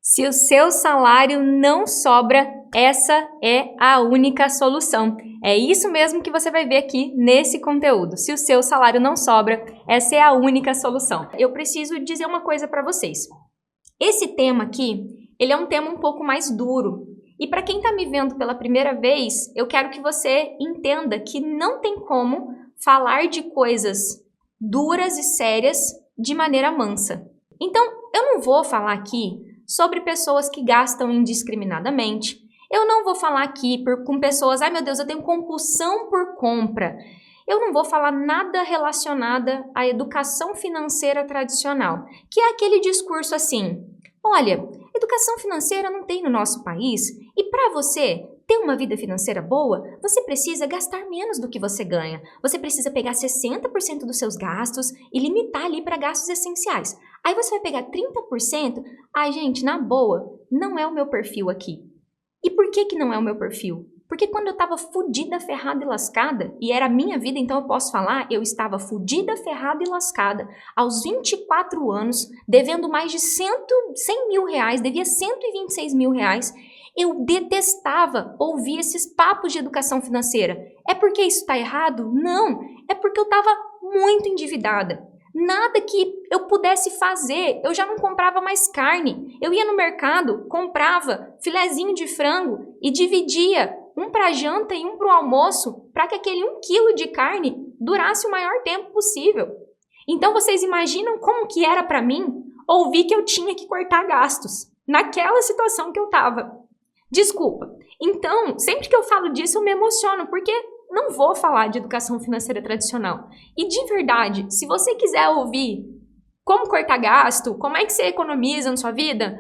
Se o seu salário não sobra, essa é a única solução. É isso mesmo que você vai ver aqui nesse conteúdo. Se o seu salário não sobra, essa é a única solução. Eu preciso dizer uma coisa para vocês. Esse tema aqui, ele é um tema um pouco mais duro. E para quem está me vendo pela primeira vez, eu quero que você entenda que não tem como falar de coisas duras e sérias de maneira mansa. Então, eu não vou falar aqui sobre pessoas que gastam indiscriminadamente. Eu não vou falar aqui com pessoas, ai meu Deus, eu tenho compulsão por compra. Eu não vou falar nada relacionado à educação financeira tradicional, que é aquele discurso assim, olha, educação financeira não tem no nosso país e para você ter uma vida financeira boa, você precisa gastar menos do que você ganha. Você precisa pegar 60% dos seus gastos e limitar ali para gastos essenciais. Aí você vai pegar 30%, ai gente, na boa, não é o meu perfil aqui. E por que não é o meu perfil? Porque quando eu estava fudida, ferrada e lascada, e era a minha vida, então eu posso falar, eu estava fudida, ferrada e lascada, aos 24 anos, devendo mais de 100 mil reais, devia 126 mil reais, eu detestava ouvir esses papos de educação financeira. É porque isso está errado? Não, é porque eu estava muito endividada. Nada que eu pudesse fazer, eu já não comprava mais carne. Eu ia no mercado, comprava filezinho de frango e dividia um para janta e um para o almoço para que aquele 1 quilo de carne durasse o maior tempo possível. Então vocês imaginam como que era para mim ouvir que eu tinha que cortar gastos naquela situação que eu estava. Desculpa. Então, sempre que eu falo disso eu me emociono porque não vou falar de educação financeira tradicional. E de verdade, se você quiser ouvir como cortar gasto, como é que você economiza na sua vida,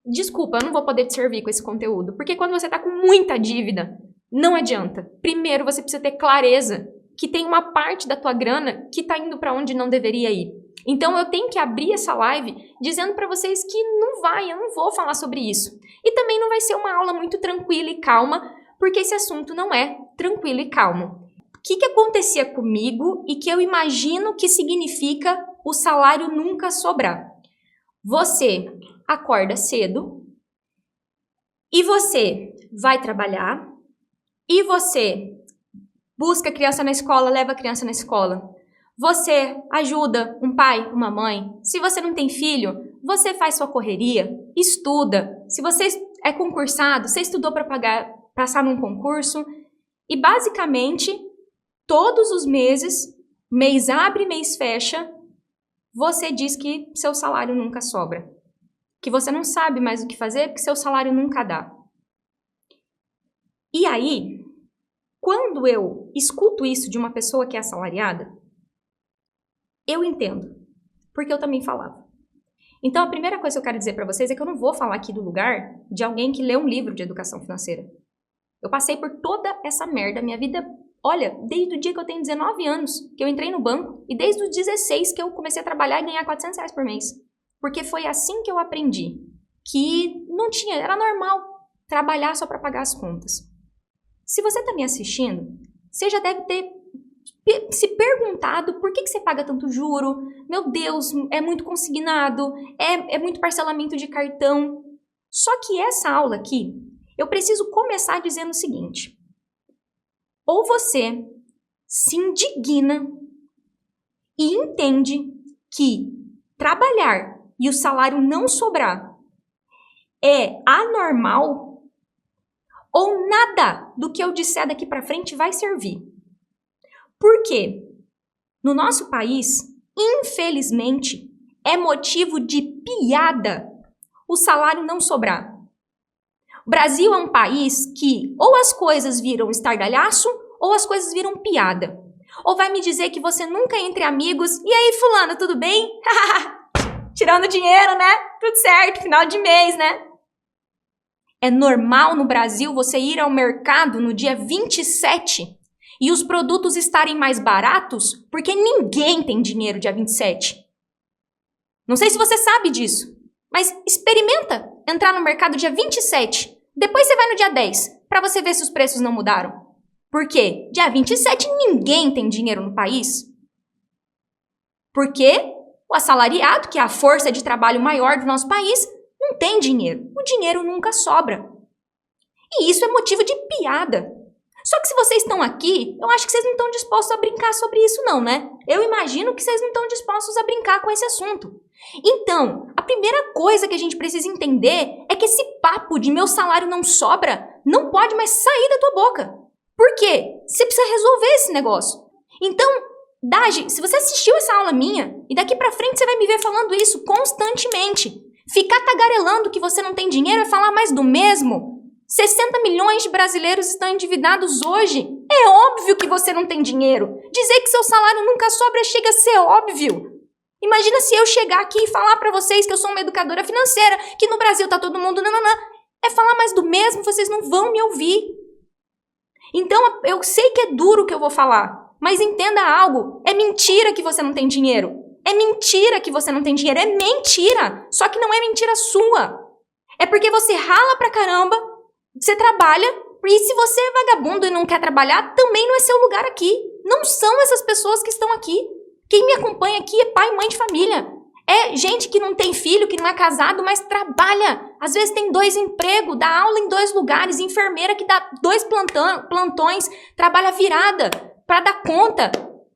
desculpa, eu não vou poder te servir com esse conteúdo. Porque quando você está com muita dívida, não adianta. Primeiro, você precisa ter clareza que tem uma parte da tua grana que está indo para onde não deveria ir. Então, eu tenho que abrir essa live dizendo para vocês que eu não vou falar sobre isso. E também não vai ser uma aula muito tranquila e calma, porque esse assunto não é tranquilo e calmo. O que acontecia comigo e que eu imagino que significa o salário nunca sobrar? Você acorda cedo e você vai trabalhar e você busca a criança na escola, leva a criança na escola. Você ajuda um pai, uma mãe. Se você não tem filho, você faz sua correria, estuda. Se você é concursado, você estudou para passar num concurso. E basicamente, todos os meses, mês abre, mês fecha, você diz que seu salário nunca sobra. Que você não sabe mais o que fazer porque seu salário nunca dá. E aí, quando eu escuto isso de uma pessoa que é assalariada, eu entendo, porque eu também falava. Então, a primeira coisa que eu quero dizer para vocês é que eu não vou falar aqui do lugar de alguém que lê um livro de educação financeira. Eu passei por toda essa merda, minha vida, olha, desde o dia que eu tenho 19 anos, que eu entrei no banco, e desde os 16 que eu comecei a trabalhar e ganhar 400 reais por mês. Porque foi assim que eu aprendi, que não tinha, era normal trabalhar só para pagar as contas. Se você está me assistindo, você já deve ter se perguntado por que você paga tanto juro, meu Deus, é muito consignado, é muito parcelamento de cartão. Só que essa aula aqui, eu preciso começar dizendo o seguinte, ou você se indigna e entende que trabalhar e o salário não sobrar é anormal, ou nada do que eu disser daqui para frente vai servir. Por quê? No nosso país, infelizmente, é motivo de piada o salário não sobrar. O Brasil é um país que ou as coisas viram estardalhaço ou as coisas viram piada. Ou vai me dizer que você nunca entre amigos, e aí fulano, tudo bem? Tirando dinheiro, né? Tudo certo, final de mês, né? É normal no Brasil você ir ao mercado no dia 27 e os produtos estarem mais baratos porque ninguém tem dinheiro dia 27. Não sei se você sabe disso, mas experimenta entrar no mercado dia 27. Depois você vai no dia 10 para você ver se os preços não mudaram. Por quê? Dia 27 ninguém tem dinheiro no país. Porque o assalariado, que é a força de trabalho maior do nosso país, não não tem dinheiro. O dinheiro nunca sobra. E isso é motivo de piada. Só que se vocês estão aqui, eu acho que vocês não estão dispostos a brincar sobre isso não, né? Eu imagino que vocês não estão dispostos a brincar com esse assunto. Então, a primeira coisa que a gente precisa entender é que esse papo de meu salário não sobra não pode mais sair da tua boca. Por quê? Você precisa resolver esse negócio. Então, Daji, se você assistiu essa aula minha, e daqui pra frente você vai me ver falando isso constantemente, ficar tagarelando que você não tem dinheiro é falar mais do mesmo. 60 milhões de brasileiros estão endividados hoje. É óbvio que você não tem dinheiro. Dizer que seu salário nunca sobra chega a ser óbvio. Imagina se eu chegar aqui e falar pra vocês que eu sou uma educadora financeira, que no Brasil tá todo mundo nananã. É falar mais do mesmo, vocês não vão me ouvir. Então, eu sei que é duro o que eu vou falar, mas entenda algo. É mentira que você não tem dinheiro. É mentira que você não tem dinheiro. É mentira. Só que não é mentira sua. É porque você rala pra caramba, você trabalha, e se você é vagabundo e não quer trabalhar, também não é seu lugar aqui. Não são essas pessoas que estão aqui. Quem me acompanha aqui é pai e mãe de família. É gente que não tem filho, que não é casado, mas trabalha. Às vezes tem 2 empregos, dá aula em 2 lugares, enfermeira que dá 2 plantões, trabalha virada para dar conta,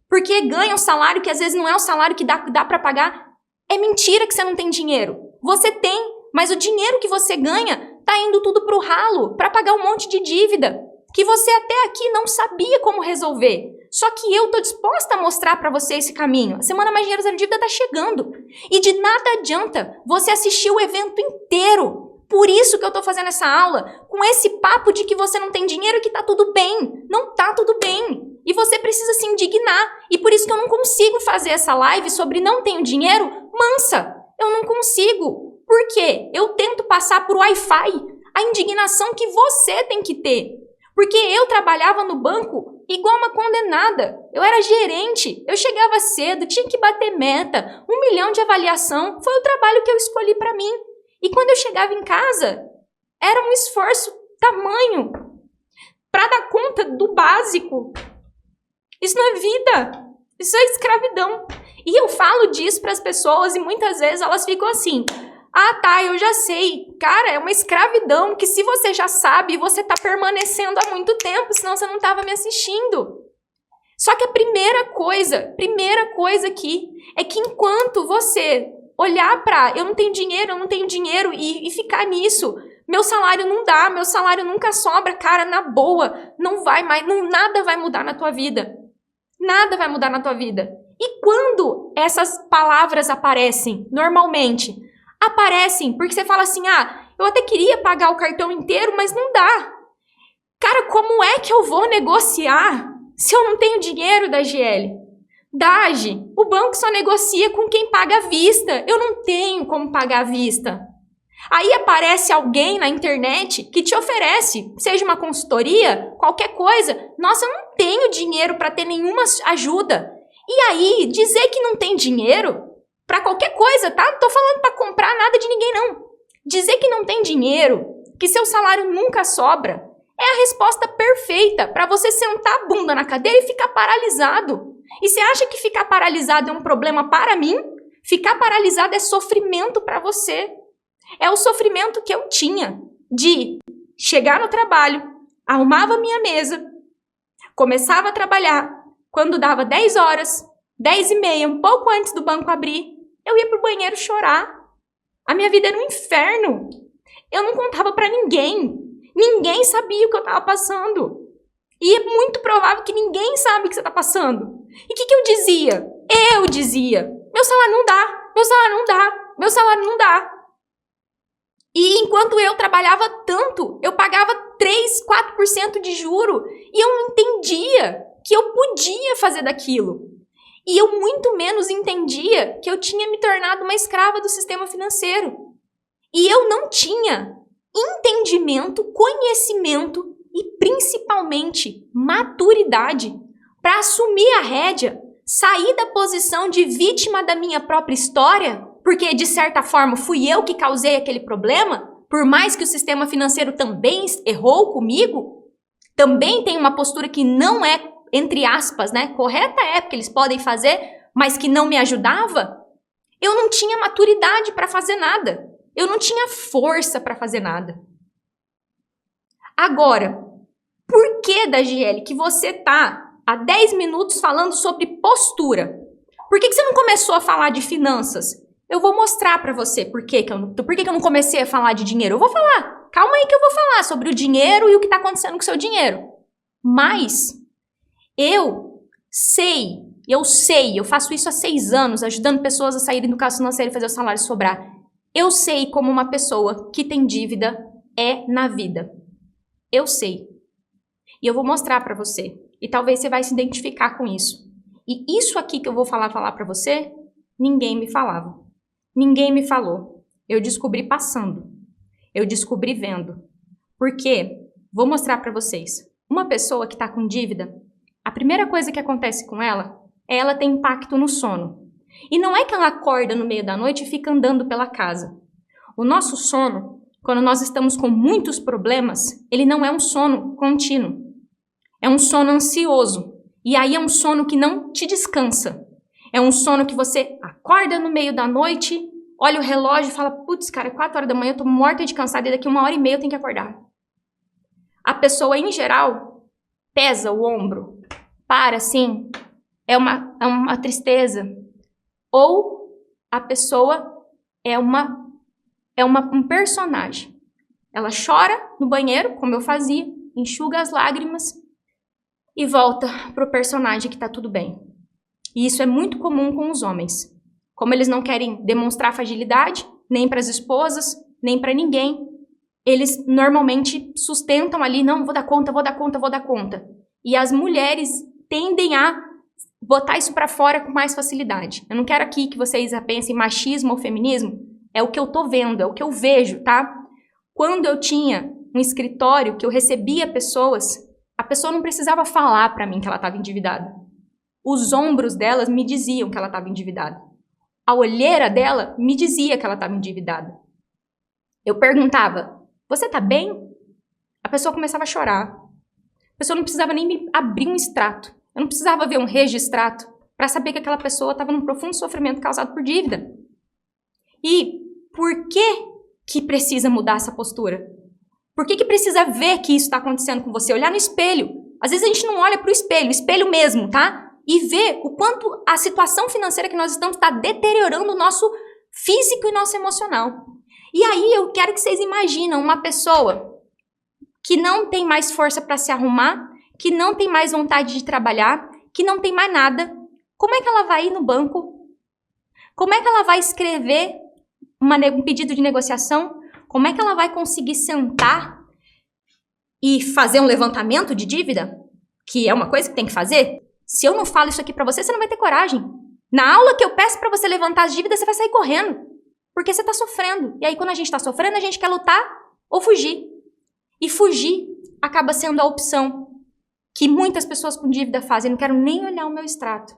porque ganha um salário que às vezes não é o salário que dá para pagar. É mentira que você não tem dinheiro. Você tem, mas o dinheiro que você ganha tá indo tudo pro ralo, para pagar um monte de dívida, que você até aqui não sabia como resolver. Só que eu tô disposta a mostrar para você esse caminho. A Semana Mais Dinheiro Zero Dívida tá chegando. E de nada adianta você assistir o evento inteiro. Por isso que eu tô fazendo essa aula, com esse papo de que você não tem dinheiro e que tá tudo bem. Não tá tudo bem. E você precisa se indignar. E por isso que eu não consigo fazer essa live sobre não tenho dinheiro mansa. Eu não consigo. Por quê? Eu tento passar por Wi-Fi a indignação que você tem que ter. Porque eu trabalhava no banco igual uma condenada. Eu era gerente, eu chegava cedo, tinha que bater meta, 1 milhão de avaliação, foi o trabalho que eu escolhi para mim. E quando eu chegava em casa, era um esforço tamanho para dar conta do básico. Isso não é vida, isso é escravidão. E eu falo disso para as pessoas e muitas vezes elas ficam assim... Ah, tá, eu já sei. Cara, é uma escravidão que se você já sabe, você tá permanecendo há muito tempo, senão você não tava me assistindo. Só que a primeira coisa aqui é que enquanto você olhar pra eu não tenho dinheiro e ficar nisso, meu salário não dá, meu salário nunca sobra, cara, na boa, não vai mais, nada vai mudar na tua vida. Nada vai mudar na tua vida. E quando essas palavras aparecem, normalmente... Aparecem porque você fala assim, eu até queria pagar o cartão inteiro, mas não dá. Cara, como é que eu vou negociar se eu não tenho dinheiro, Dagiele? Dagi, o banco só negocia com quem paga à vista. Eu não tenho como pagar à vista. Aí aparece alguém na internet que te oferece, seja uma consultoria, qualquer coisa. Nossa, eu não tenho dinheiro para ter nenhuma ajuda. E aí, dizer que não tem dinheiro... Para qualquer coisa, tá? Não tô falando para comprar nada de ninguém, não. Dizer que não tem dinheiro, que seu salário nunca sobra, é a resposta perfeita para você sentar a bunda na cadeira e ficar paralisado. E você acha que ficar paralisado é um problema para mim? Ficar paralisado é sofrimento para você. É o sofrimento que eu tinha de chegar no trabalho, arrumava minha mesa, começava a trabalhar, quando dava 10 horas, 10h30, um pouco antes do banco abrir, eu ia pro banheiro chorar. A minha vida era um inferno. Eu não contava pra ninguém. Ninguém sabia o que eu tava passando. E é muito provável que ninguém sabe o que você tá passando. E o que eu dizia? Eu dizia, meu salário não dá, meu salário não dá, meu salário não dá. E enquanto eu trabalhava tanto, eu pagava 3, 4% de juro. E eu não entendia que eu podia fazer daquilo. E eu muito menos entendia que eu tinha me tornado uma escrava do sistema financeiro. E eu não tinha entendimento, conhecimento e principalmente maturidade para assumir a rédea, sair da posição de vítima da minha própria história, porque de certa forma fui eu que causei aquele problema, por mais que o sistema financeiro também errou comigo, também tem uma postura que não é, entre aspas, né? Correta é, porque eles podem fazer, mas que não me ajudava. Eu não tinha maturidade para fazer nada. Eu não tinha força para fazer nada. Agora, por que, Dagiele, que você tá há 10 minutos falando sobre postura? Por que você não começou a falar de finanças? Eu vou mostrar para você por que eu não comecei a falar de dinheiro. Eu vou falar. Calma aí que eu vou falar sobre o dinheiro e o que está acontecendo com o seu dinheiro. Mas eu faço isso há 6 anos, ajudando pessoas a saírem do caos financeiro e fazer o salário sobrar. Eu sei como uma pessoa que tem dívida é na vida. Eu sei. E eu vou mostrar para você. E talvez você vai se identificar com isso. E isso aqui que eu vou falar para você, ninguém me falava. Ninguém me falou. Eu descobri passando. Eu descobri vendo. Porque, vou mostrar para vocês, uma pessoa que está com dívida, a primeira coisa que acontece com ela é ela ter impacto no sono. E não é que ela acorda no meio da noite e fica andando pela casa. O nosso sono, quando nós estamos com muitos problemas, ele não é um sono contínuo. É um sono ansioso. E aí é um sono que não te descansa. É um sono que você acorda no meio da noite, olha o relógio e fala, putz, cara, 4 horas da manhã eu tô morta de cansada e daqui 1h30 eu tenho que acordar. A pessoa, em geral, pesa o ombro, para assim, é uma tristeza. Ou a pessoa é um personagem. Ela chora no banheiro, como eu fazia, enxuga as lágrimas e volta pro personagem que tá tudo bem. E isso é muito comum com os homens. Como eles não querem demonstrar fragilidade, nem para as esposas, nem para ninguém, eles normalmente sustentam ali, não, vou dar conta. E as mulheres tendem a botar isso para fora com mais facilidade. Eu não quero aqui que vocês pensem machismo ou feminismo, é o que eu tô vendo, é o que eu vejo, tá? Quando eu tinha um escritório que eu recebia pessoas, a pessoa não precisava falar para mim que ela estava endividada. Os ombros delas me diziam que ela estava endividada. A olheira dela me dizia que ela estava endividada. Eu perguntava, você tá bem? A pessoa começava a chorar. A pessoa não precisava nem me abrir um extrato. Eu não precisava ver um registrato para saber que aquela pessoa estava num profundo sofrimento causado por dívida. E por que precisa mudar essa postura? Por que precisa ver que isso está acontecendo com você? Olhar no espelho. Às vezes a gente não olha para o espelho mesmo, tá? E ver o quanto a situação financeira que nós estamos está deteriorando o nosso físico e nosso emocional. E aí eu quero que vocês imaginem uma pessoa que não tem mais força para se arrumar, que não tem mais vontade de trabalhar, que não tem mais nada. Como é que ela vai ir no banco? Como é que ela vai escrever um pedido de negociação? Como é que ela vai conseguir sentar e fazer um levantamento de dívida? Que é uma coisa que tem que fazer. Se eu não falo isso aqui pra você, você não vai ter coragem. Na aula que eu peço pra você levantar as dívidas, você vai sair correndo. Porque você tá sofrendo. E aí, quando a gente tá sofrendo, a gente quer lutar ou fugir. E fugir acaba sendo a opção que muitas pessoas com dívida fazem. Eu não quero nem olhar o meu extrato.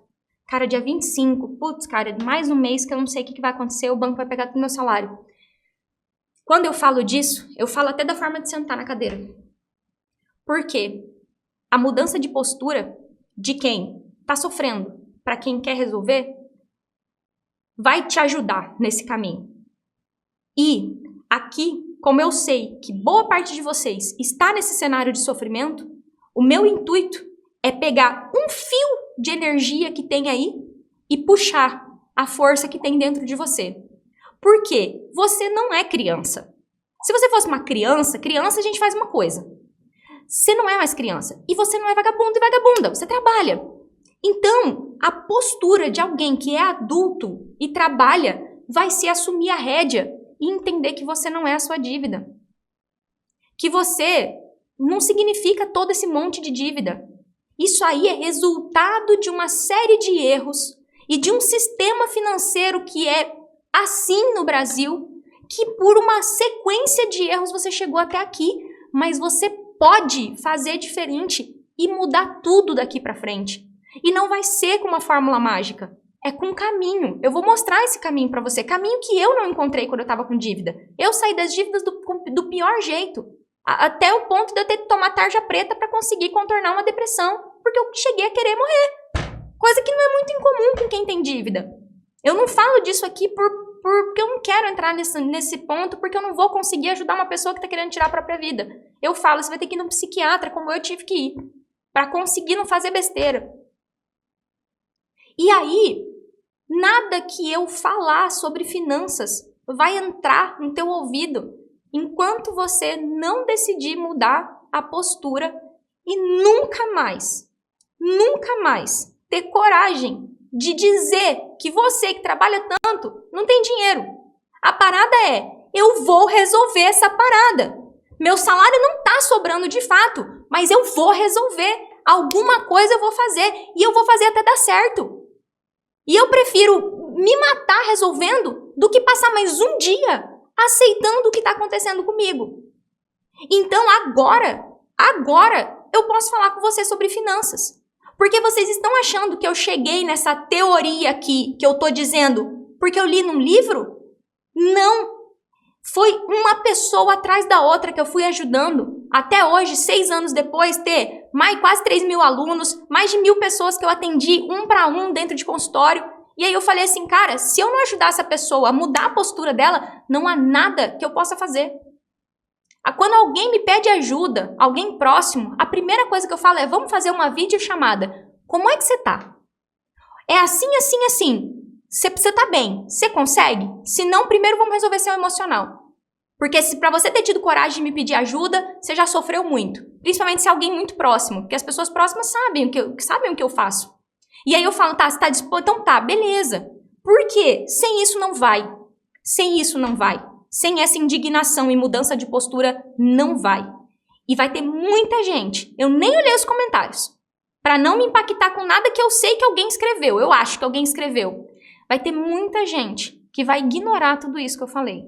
Cara, dia 25, putz, cara, mais um mês que eu não sei o que vai acontecer, o banco vai pegar todo o meu salário. Quando eu falo disso, eu falo até da forma de sentar na cadeira. Por quê? A mudança de postura de quem está sofrendo para quem quer resolver vai te ajudar nesse caminho. E aqui, como eu sei que boa parte de vocês está nesse cenário de sofrimento, o meu intuito é pegar um fio de energia que tem aí e puxar a força que tem dentro de você. Por quê? Você não é criança. Se você fosse uma criança a gente faz uma coisa. Você não é mais criança. E você não é vagabundo e vagabunda. Você trabalha. Então, a postura de alguém que é adulto e trabalha vai ser assumir a rédea e entender que você não é a sua dívida. Que você não significa todo esse monte de dívida. Isso aí é resultado de uma série de erros e de um sistema financeiro que é assim no Brasil, que por uma sequência de erros você chegou até aqui, mas você pode fazer diferente e mudar tudo daqui para frente. E não vai ser com uma fórmula mágica, é com um caminho. Eu vou mostrar esse caminho para você, caminho que eu não encontrei quando eu estava com dívida. Eu saí das dívidas do pior jeito, até o ponto de eu ter que tomar tarja preta para conseguir contornar uma depressão, porque eu cheguei a querer morrer. Coisa que não é muito incomum com quem tem dívida. Eu não falo disso aqui porque eu não quero entrar nesse ponto, porque eu não vou conseguir ajudar uma pessoa que está querendo tirar a própria vida. Eu falo, você vai ter que ir num psiquiatra, como eu tive que ir, para conseguir não fazer besteira. E aí, nada que eu falar sobre finanças vai entrar no teu ouvido enquanto você não decidir mudar a postura e nunca mais ter coragem de dizer que você que trabalha tanto não tem dinheiro. A parada é, eu vou resolver essa parada. Meu salário não tá sobrando de fato, mas eu vou resolver. Alguma coisa eu vou fazer e eu vou fazer até dar certo. E eu prefiro me matar resolvendo do que passar mais um dia aceitando o que está acontecendo comigo. Então agora eu posso falar com você sobre finanças. Porque vocês estão achando que eu cheguei nessa teoria aqui que eu tô dizendo porque eu li num livro? Não. Foi uma pessoa atrás da outra que eu fui ajudando. Até hoje, 6 anos depois, ter quase 3 mil alunos, mais de 1.000 pessoas que eu atendi 1 para 1 dentro de consultório. E aí eu falei assim, cara, se eu não ajudar essa pessoa a mudar a postura dela, não há nada que eu possa fazer. Quando alguém me pede ajuda, alguém próximo, a primeira coisa que eu falo é, vamos fazer uma videochamada. Como é que você tá? É assim, assim, assim. Você tá bem? Você consegue? Se não, primeiro vamos resolver seu emocional. Porque se para você ter tido coragem de me pedir ajuda, você já sofreu muito. Principalmente se é alguém muito próximo. Porque as pessoas próximas sabem o que eu faço. E aí eu falo, tá, você tá disposto? Então tá, beleza. Por quê? Sem isso não vai. Sem isso não vai. Sem essa indignação e mudança de postura, não vai. E vai ter muita gente. Eu nem olhei os comentários. Para não me impactar com nada que eu sei que alguém escreveu. Eu acho que alguém escreveu. Vai ter muita gente que vai ignorar tudo isso que eu falei.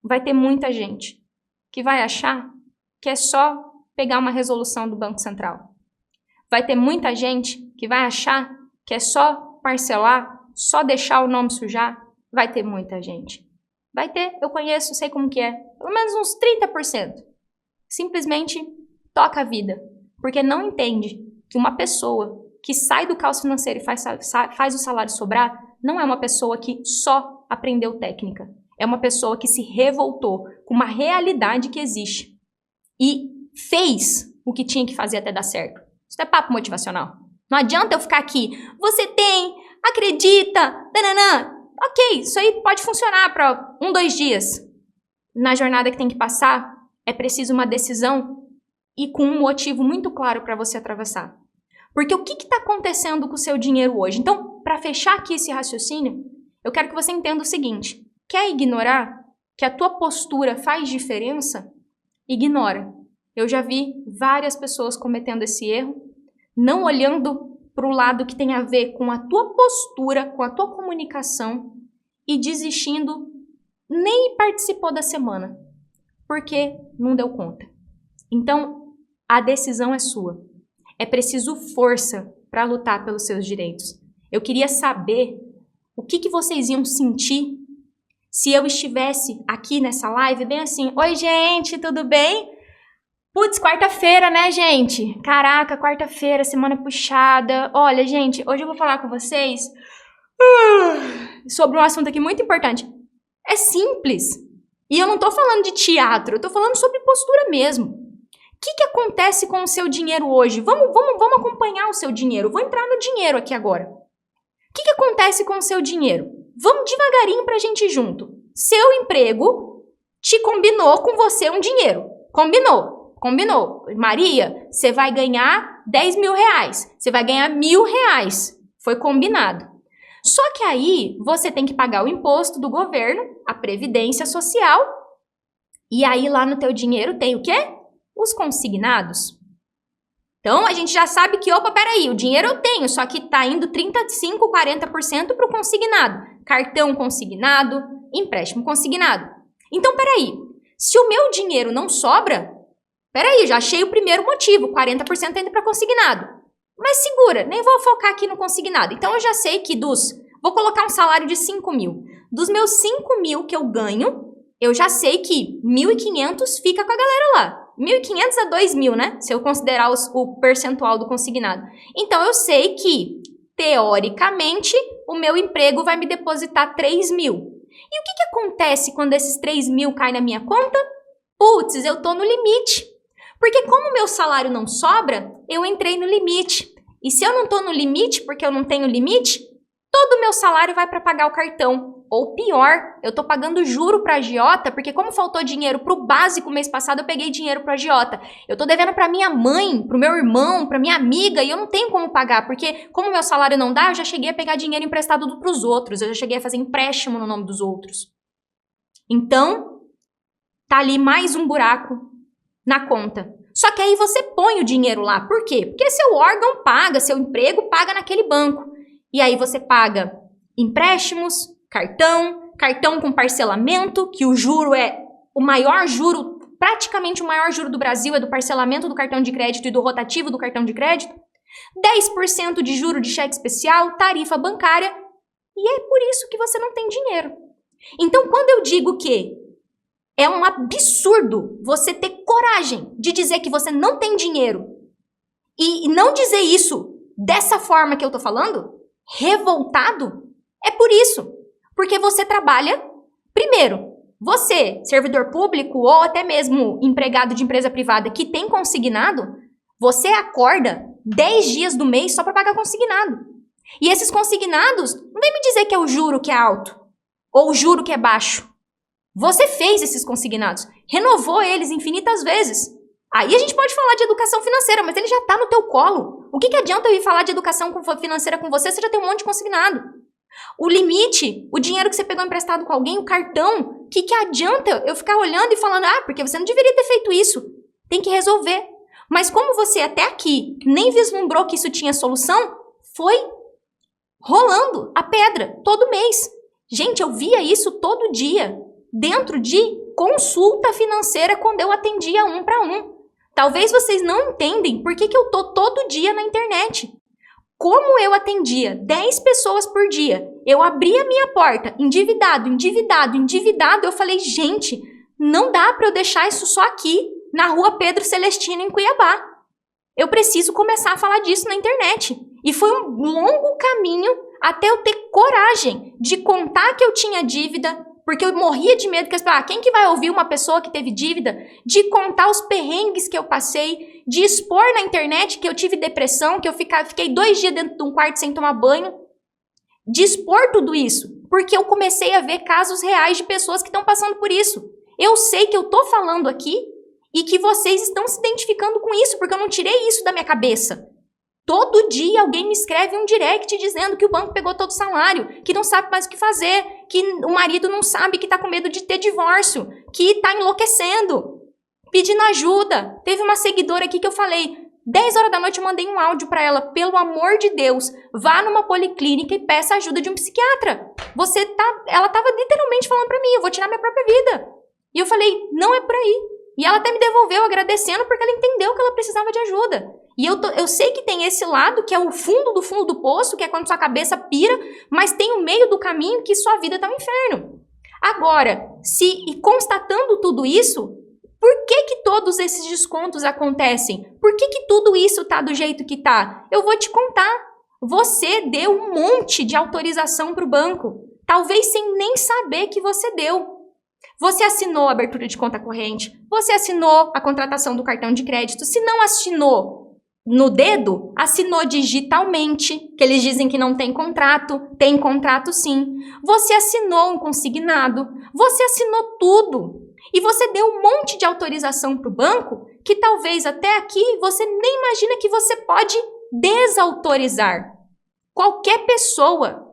Vai ter muita gente que vai achar que é só pegar uma resolução do Banco Central. Vai ter muita gente que vai achar que é só parcelar, só deixar o nome sujar. Vai ter muita gente. Vai ter, eu conheço, sei como que é. Pelo menos uns 30%. Simplesmente toca a vida. Porque não entende que uma pessoa que sai do caos financeiro e faz o salário sobrar, não é uma pessoa que só aprendeu técnica. É uma pessoa que se revoltou com uma realidade que existe. E fez o que tinha que fazer até dar certo. Isso é papo motivacional. Não adianta eu ficar aqui. Você tem, acredita, tananã. Ok, isso aí pode funcionar para 1, 2 dias. Na jornada que tem que passar, é preciso uma decisão e com um motivo muito claro para você atravessar. Porque o que está acontecendo com o seu dinheiro hoje? Então, para fechar aqui esse raciocínio, eu quero que você entenda o seguinte. Quer ignorar que a tua postura faz diferença? Ignora. Eu já vi várias pessoas cometendo esse erro, não olhando para o lado que tem a ver com a tua postura, com a tua comunicação e desistindo, nem participou da semana, porque não deu conta. Então, a decisão é sua. É preciso força para lutar pelos seus direitos. Eu queria saber o que vocês iam sentir se eu estivesse aqui nessa live bem assim, oi gente, tudo bem? Putz, quarta-feira, né, gente? Caraca, quarta-feira, semana puxada. Olha, gente, hoje eu vou falar com vocês sobre um assunto aqui muito importante. É simples. E eu não tô falando de teatro, eu tô falando sobre postura mesmo. O que acontece com o seu dinheiro hoje? Vamos acompanhar o seu dinheiro. Vou entrar no dinheiro aqui agora. O que acontece com o seu dinheiro? Vamos devagarinho pra gente ir junto. Seu emprego te combinou com você um dinheiro. Combinou. Maria, você vai ganhar 10 mil reais. Você vai ganhar 1.000 reais. Foi combinado. Só que aí você tem que pagar o imposto do governo, a previdência social. E aí lá no teu dinheiro tem o quê? Os consignados. Então a gente já sabe que, opa, peraí, o dinheiro eu tenho, só que tá indo 35%, 40% pro consignado. Cartão consignado, empréstimo consignado. Então peraí, se o meu dinheiro não sobra, peraí, já achei o primeiro motivo, 40% indo para consignado. Mas segura, nem vou focar aqui no consignado. Então eu já sei que vou colocar um salário de 5 mil. Dos meus 5 mil que eu ganho, eu já sei que 1.500 fica com a galera lá. 1.500 a 2.000, né? Se eu considerar o percentual do consignado. Então eu sei que, teoricamente, o meu emprego vai me depositar 3 mil. E o que acontece quando esses 3 mil caem na minha conta? Putz, eu tô no limite. Porque como o meu salário não sobra, eu entrei no limite. E se eu não tô no limite porque eu não tenho limite, todo o meu salário vai para pagar o cartão. Ou pior, eu tô pagando juro para agiota, porque como faltou dinheiro pro básico mês passado, eu peguei dinheiro pro agiota. Eu tô devendo para minha mãe, pro meu irmão, pra minha amiga, e eu não tenho como pagar, porque como meu salário não dá, eu já cheguei a pegar dinheiro emprestado pros outros, eu já cheguei a fazer empréstimo no nome dos outros. Então, tá ali mais um buraco na conta. Só que aí você põe o dinheiro lá. Por quê? Porque seu órgão paga, seu emprego paga naquele banco. E aí você paga empréstimos, cartão com parcelamento, que o juro é o maior juro, praticamente o maior juro do Brasil é do parcelamento do cartão de crédito e do rotativo do cartão de crédito, 10% de juro de cheque especial, tarifa bancária, e é por isso que você não tem dinheiro. Então, quando eu digo que é um absurdo você ter coragem de dizer que você não tem dinheiro e não dizer isso dessa forma que eu tô falando, revoltado, é por isso. Porque você trabalha, primeiro, você, servidor público ou até mesmo empregado de empresa privada que tem consignado, você acorda 10 dias do mês só para pagar consignado. E esses consignados, não vem me dizer que é o juro que é alto ou o juro que é baixo. Você fez esses consignados, renovou eles infinitas vezes. Aí a gente pode falar de educação financeira, mas ele já está no teu colo. O que adianta eu ir falar de educação financeira com você? Você já tem um monte de consignado. O limite, o dinheiro que você pegou emprestado com alguém, o cartão, que adianta eu ficar olhando e falando, porque você não deveria ter feito isso. Tem que resolver. Mas como você até aqui nem vislumbrou que isso tinha solução, foi rolando a pedra todo mês. Gente, eu via isso todo dia, dentro de consulta financeira quando eu atendia 1 para 1. Talvez vocês não entendem por que eu tô todo dia na internet. Como eu atendia 10 pessoas por dia, eu abria a minha porta, endividado, eu falei, gente, não dá para eu deixar isso só aqui, na rua Pedro Celestino, em Cuiabá. Eu preciso começar a falar disso na internet. E foi um longo caminho até eu ter coragem de contar que eu tinha dívida, porque eu morria de medo que quem que vai ouvir uma pessoa que teve dívida? De contar os perrengues que eu passei, de expor na internet que eu tive depressão, que eu fiquei 2 dias dentro de um quarto sem tomar banho. De expor tudo isso, porque eu comecei a ver casos reais de pessoas que estão passando por isso. Eu sei que eu tô falando aqui e que vocês estão se identificando com isso, porque eu não tirei isso da minha cabeça. Todo dia alguém me escreve um direct dizendo que o banco pegou todo o salário, que não sabe mais o que fazer, que o marido não sabe, que tá com medo de ter divórcio, que tá enlouquecendo, pedindo ajuda. Teve uma seguidora aqui que eu falei, 10 horas da noite eu mandei um áudio pra ela, pelo amor de Deus, vá numa policlínica e peça ajuda de um psiquiatra. Ela tava literalmente falando pra mim, eu vou tirar minha própria vida. E eu falei, não é por aí. E ela até me devolveu agradecendo porque ela entendeu que ela precisava de ajuda. E eu sei que tem esse lado, que é o fundo do poço, que é quando sua cabeça pira, mas tem o meio do caminho que sua vida tá um inferno. Agora, e constatando tudo isso, por que todos esses descontos acontecem? Por que tudo isso tá do jeito que tá? Eu vou te contar. Você deu um monte de autorização pro banco, talvez sem nem saber que você deu. Você assinou a abertura de conta corrente, você assinou a contratação do cartão de crédito, se não assinou no dedo, assinou digitalmente, que eles dizem que não tem contrato sim. Você assinou um consignado, você assinou tudo. E você deu um monte de autorização para o banco que talvez até aqui você nem imagina que você pode desautorizar. Qualquer pessoa.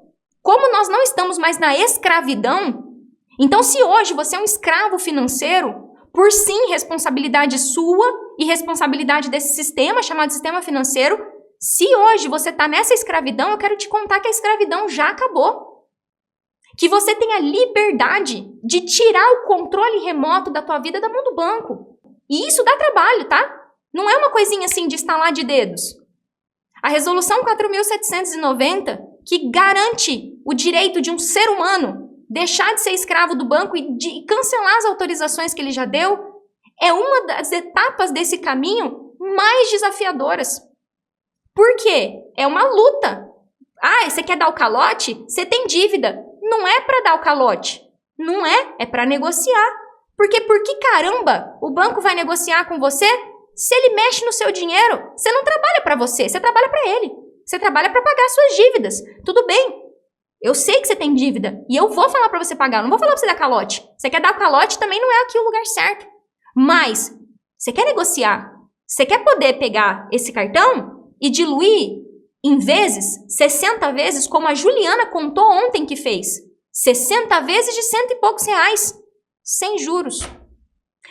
Como nós não estamos mais na escravidão, então se hoje você é um escravo financeiro, por sim responsabilidade sua e responsabilidade desse sistema chamado sistema financeiro, se hoje você está nessa escravidão, eu quero te contar que a escravidão já acabou. Que você tem a liberdade de tirar o controle remoto da tua vida da mão do banco. E isso dá trabalho, tá? Não é uma coisinha assim de estalar de dedos. A resolução 4.790, que garante o direito de um ser humano deixar de ser escravo do banco e de cancelar as autorizações que ele já deu, é uma das etapas desse caminho mais desafiadoras. Por quê? É uma luta. Você quer dar o calote? Você tem dívida. Não é para dar o calote. Não é, é para negociar. Porque por que caramba o banco vai negociar com você se ele mexe no seu dinheiro? Você não trabalha para você, você trabalha para ele. Você trabalha para pagar suas dívidas. Tudo bem. Eu sei que você tem dívida e eu vou falar para você pagar, não vou falar para você dar calote. Você quer dar calote, também não é aqui o lugar certo. Mas você quer negociar, você quer poder pegar esse cartão e diluir em vezes, 60 vezes, como a Juliana contou ontem que fez. 60 vezes de R$100 e poucos, sem juros.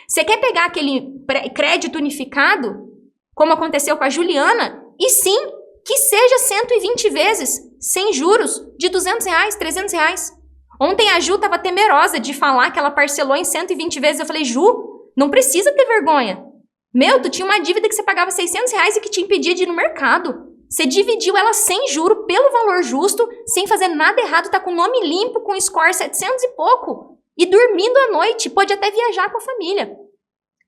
Você quer pegar aquele crédito unificado, como aconteceu com a Juliana, e sim, que seja 120 vezes, sem juros, de R$200, R$300. Ontem a Ju estava temerosa de falar que ela parcelou em 120 vezes. Eu falei, Ju, não precisa ter vergonha. Meu, tu tinha uma dívida que você pagava R$600 e que te impedia de ir no mercado. Você dividiu ela sem juro, pelo valor justo, sem fazer nada errado, tá com o nome limpo, com score 700 e pouco. E dormindo à noite, pode até viajar com a família.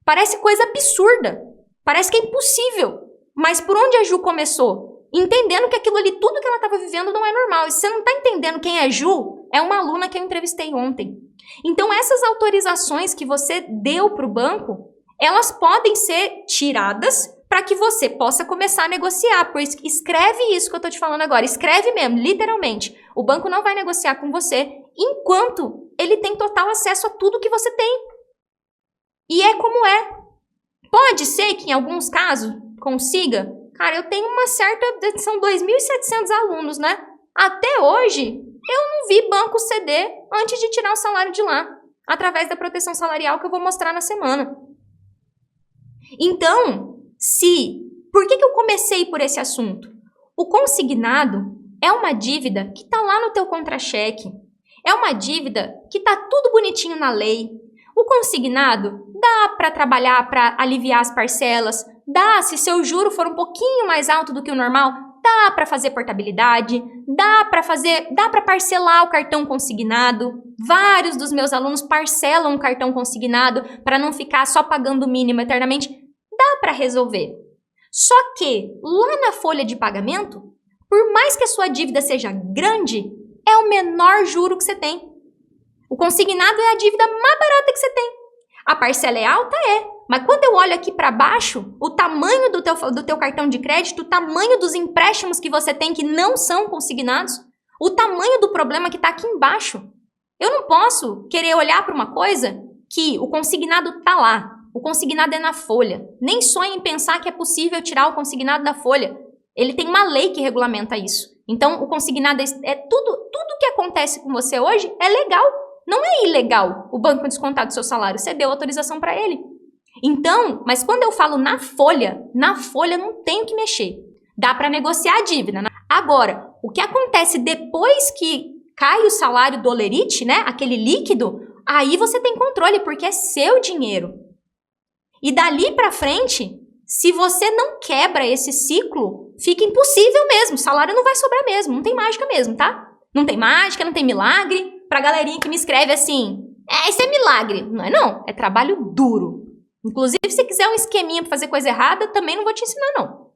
Parece coisa absurda. Parece que é impossível. Mas por onde a Ju começou? Entendendo que aquilo ali, tudo que ela estava vivendo não é normal. E se você não está entendendo quem é Ju, é uma aluna que eu entrevistei ontem. Então essas autorizações que você deu para o banco, elas podem ser tiradas para que você possa começar a negociar. Por isso, escreve isso que eu estou te falando agora. Escreve mesmo, literalmente. O banco não vai negociar com você enquanto ele tem total acesso a tudo que você tem. E é como é. Pode ser que em alguns casos consiga. Cara, eu tenho uma certa... São 2.700 alunos, né? Até hoje, eu não vi banco ceder antes de tirar o salário de lá. Através da proteção salarial que eu vou mostrar na semana. Então, por que eu comecei por esse assunto? O consignado é uma dívida que está lá no teu contra-cheque. É uma dívida que está tudo bonitinho na lei. O consignado dá para trabalhar para aliviar as parcelas. Dá, se seu juro for um pouquinho mais alto do que o normal, dá para fazer portabilidade, dá para parcelar o cartão consignado. Vários dos meus alunos parcelam o cartão consignado para não ficar só pagando o mínimo eternamente. Dá para resolver. Só que lá na folha de pagamento, por mais que a sua dívida seja grande, é o menor juro que você tem. O consignado é a dívida mais barata que você tem. A parcela é alta? É. Mas quando eu olho aqui para baixo, o tamanho do teu cartão de crédito, o tamanho dos empréstimos que você tem que não são consignados, o tamanho do problema que está aqui embaixo. Eu não posso querer olhar para uma coisa que o consignado está lá. O consignado é na folha. Nem sonhe em pensar que é possível tirar o consignado da folha. Ele tem uma lei que regulamenta isso. Então, o consignado é tudo que acontece com você hoje é legal. Não é ilegal o banco descontar do seu salário. Você deu autorização para ele. Então, mas quando eu falo na folha não tem que mexer. Dá para negociar a dívida. Agora, o que acontece depois que cai o salário do olerite, né? Aquele líquido, aí você tem controle, porque é seu dinheiro. E dali para frente, se você não quebra esse ciclo, fica impossível mesmo. O salário não vai sobrar mesmo. Não tem mágica mesmo, tá? Não tem mágica, não tem milagre. Pra galerinha que me escreve assim, isso é milagre. Não é não, é trabalho duro. Inclusive, se você quiser um esqueminha pra fazer coisa errada, também não vou te ensinar não.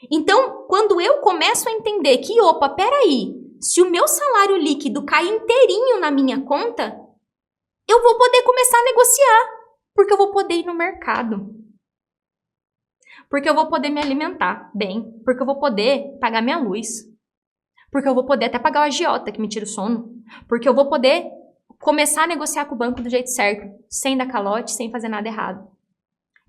Então, quando eu começo a entender que, opa, peraí, se o meu salário líquido cai inteirinho na minha conta, eu vou poder começar a negociar. Porque eu vou poder ir no mercado. Porque eu vou poder me alimentar bem. Porque eu vou poder pagar minha luz. Porque eu vou poder até pagar o agiota que me tira o sono. Porque eu vou poder começar a negociar com o banco do jeito certo. Sem dar calote, sem fazer nada errado.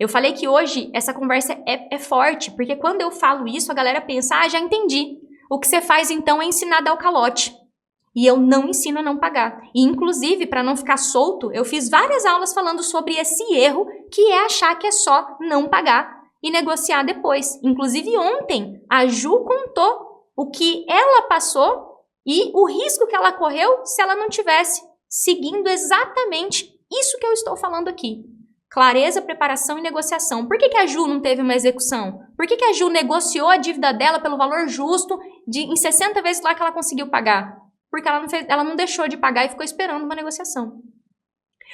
Eu falei que hoje essa conversa é forte. Porque quando eu falo isso, a galera pensa, já entendi. O que você faz então é ensinar a dar o calote. E eu não ensino a não pagar. E, inclusive, para não ficar solto, eu fiz várias aulas falando sobre esse erro, que é achar que é só não pagar e negociar depois. Inclusive, ontem, a Ju contou o que ela passou e o risco que ela correu se ela não tivesse seguindo exatamente isso que eu estou falando aqui. Clareza, preparação e negociação. Por que a Ju não teve uma execução? Por que a Ju negociou a dívida dela pelo valor justo em 60 vezes lá que ela conseguiu pagar? Porque ela não deixou de pagar e ficou esperando uma negociação.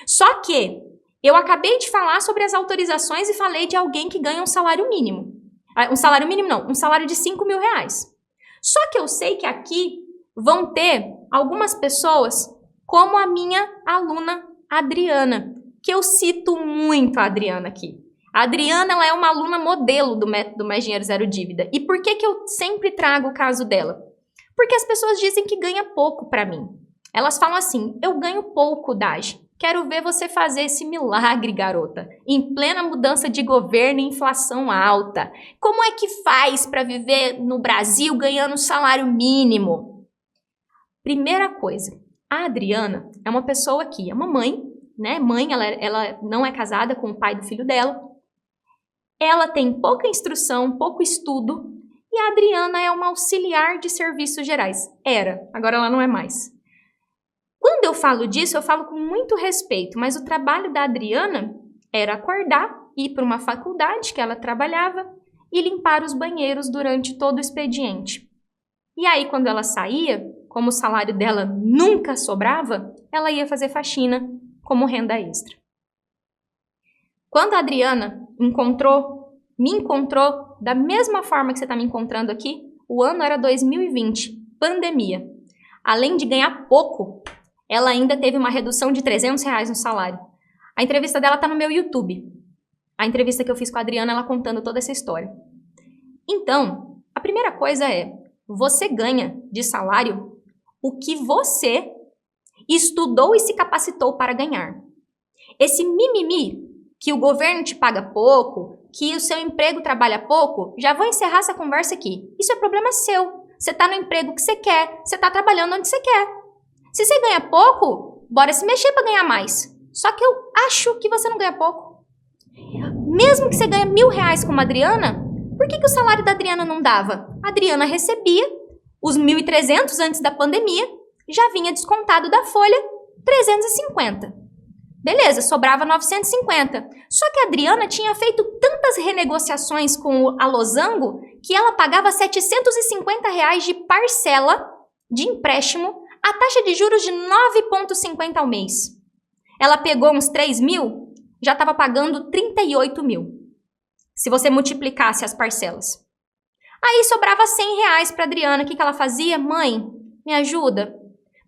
Só que eu acabei de falar sobre as autorizações e falei de alguém que ganha um salário mínimo. Um salário mínimo não, um salário de R$5.000. Só que eu sei que aqui vão ter algumas pessoas como a minha aluna Adriana, que eu cito muito a Adriana aqui. A Adriana, ela é uma aluna modelo do método Mais Dinheiro Zero Dívida. E por que eu sempre trago o caso dela? Porque as pessoas dizem que ganha pouco para mim. Elas falam assim, eu ganho pouco, Daj. Quero ver você fazer esse milagre, garota. Em plena mudança de governo e inflação alta. Como é que faz para viver no Brasil ganhando salário mínimo? Primeira coisa, a Adriana é uma pessoa que é uma mãe, né? Mãe, ela não é casada com o pai do filho dela. Ela tem pouca instrução, pouco estudo. E a Adriana é uma auxiliar de serviços gerais. Era, agora ela não é mais. Quando eu falo disso, eu falo com muito respeito, mas o trabalho da Adriana era acordar, ir para uma faculdade que ela trabalhava e limpar os banheiros durante todo o expediente. E aí, quando ela saía, como o salário dela nunca sobrava, ela ia fazer faxina como renda extra. Quando a Adriana me encontrou da mesma forma que você está me encontrando aqui, o ano era 2020, pandemia. Além de ganhar pouco, ela ainda teve uma redução de R$300 no salário. A entrevista dela está no meu YouTube. A entrevista que eu fiz com a Adriana, ela contando toda essa história. Então, a primeira coisa é, você ganha de salário o que você estudou e se capacitou para ganhar. Esse mimimi que o governo te paga pouco, que o seu emprego trabalha pouco, já vou encerrar essa conversa aqui. Isso é problema seu. Você está no emprego que você quer, você está trabalhando onde você quer. Se você ganha pouco, bora se mexer para ganhar mais. Só que eu acho que você não ganha pouco. Mesmo que você ganhe R$1.000 como a Adriana, por que o salário da Adriana não dava? A Adriana recebia os 1.300 antes da pandemia, já vinha descontado da folha 350. Beleza, sobrava 950. Só que a Adriana tinha feito tantas renegociações com a Losango que ela pagava R$750 de parcela de empréstimo a taxa de juros de 9,50 ao mês. Ela pegou uns 3 mil, já estava pagando 38 mil. Se você multiplicasse as parcelas. Aí sobrava R$100 para Adriana. O que ela fazia? Mãe, me ajuda.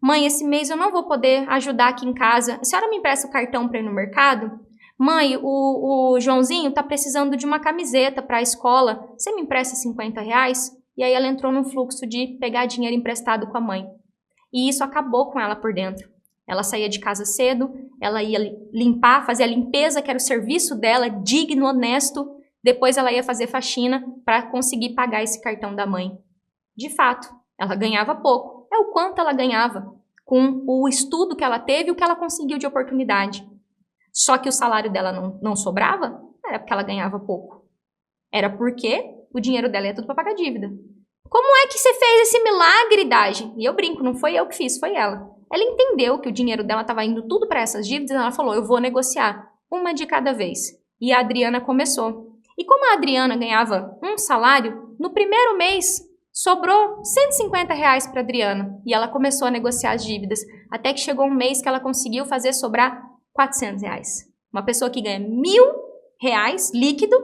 Mãe, esse mês eu não vou poder ajudar aqui em casa. A senhora me empresta o cartão para ir no mercado? Mãe, o Joãozinho está precisando de uma camiseta para a escola. Você me empresta R$50? E aí ela entrou num fluxo de pegar dinheiro emprestado com a mãe. E isso acabou com ela por dentro. Ela saía de casa cedo, ela ia limpar, fazer a limpeza, que era o serviço dela, digno, honesto. Depois ela ia fazer faxina para conseguir pagar esse cartão da mãe. De fato, ela ganhava pouco. É o quanto ela ganhava com o estudo que ela teve e o que ela conseguiu de oportunidade. Só que o salário dela não sobrava, era porque ela ganhava pouco. Era porque o dinheiro dela ia tudo para pagar dívida. Como é que você fez esse milagre, Daj? E eu brinco, não foi eu que fiz, foi ela. Ela entendeu que o dinheiro dela estava indo tudo para essas dívidas e ela falou, eu vou negociar, uma de cada vez. E a Adriana começou. E como a Adriana ganhava um salário, no primeiro mês sobrou R$150 para a Adriana. E ela começou a negociar as dívidas, até que chegou um mês que ela conseguiu fazer sobrar R$400. Uma pessoa que ganha R$1.000 líquido,